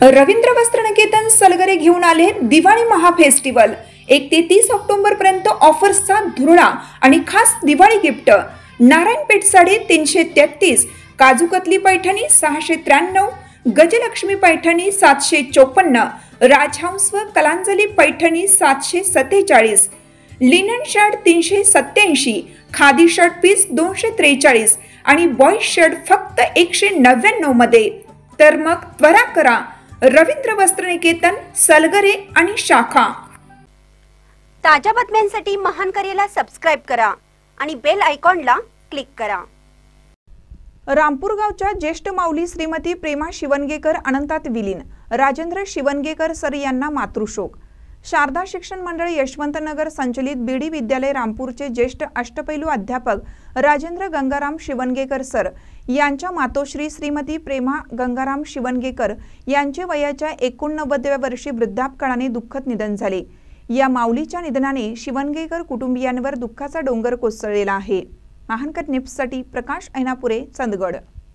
रवींद्र वस्त्रनिकेतन सलगरे घेऊन आले दिवाळी महाफेस्टिवल। 1 ते 30 ऑक्टोबर पर्यंत ऑफर्सचा धुरळा आणि खास दिवाळी गिफ्ट। नारायणपेठ साडी 333, काजूकतली पैठणी 693, गजलक्ष्मी पैठणी 754, राजहंस व Kalanjali Paithani 747, linen shirt 387, khadi shirt piece 243 आणि बॉय शर्ट फक्त 199 मध्ये। तर मग त्वरा करा, रवींद्र वस्त्रनिकेतन सलगरे आणि शाखा। ताज्या बातम्यांसाठी महान करेला सबस्क्राइब करा आणि बेल आयकॉनला क्लिक करा। रामपूर गावच्या ज्येष्ठ माऊली श्रीमती प्रेमा शिवणगेकर अनंतात विलीन। राजेंद्र शिवणगेकर सर यांना मातृशोक। शारदा शिक्षण मंडळ यशवंतनगर संचलित बीडी विद्यालय रामपूरचे ज्येष्ठ अष्टपैलू अध्यापक राजेंद्र गंगाराम शिवणगेकर सर यांच्या मातोश्री श्रीमती प्रेमा गंगाराम शिवणगेकर यांचे वयाच्या 89व्या वर्षी वृद्धापकाळाने दुःखद निधन झाले। या माऊलीच्या निधनाने शिवणगेकर कुटुंबियांवर दुःखाचा डोंगर कोसळलेला आहे। महानकर न्यूजसाठी प्रकाश ऐनापुरे, चंदगड।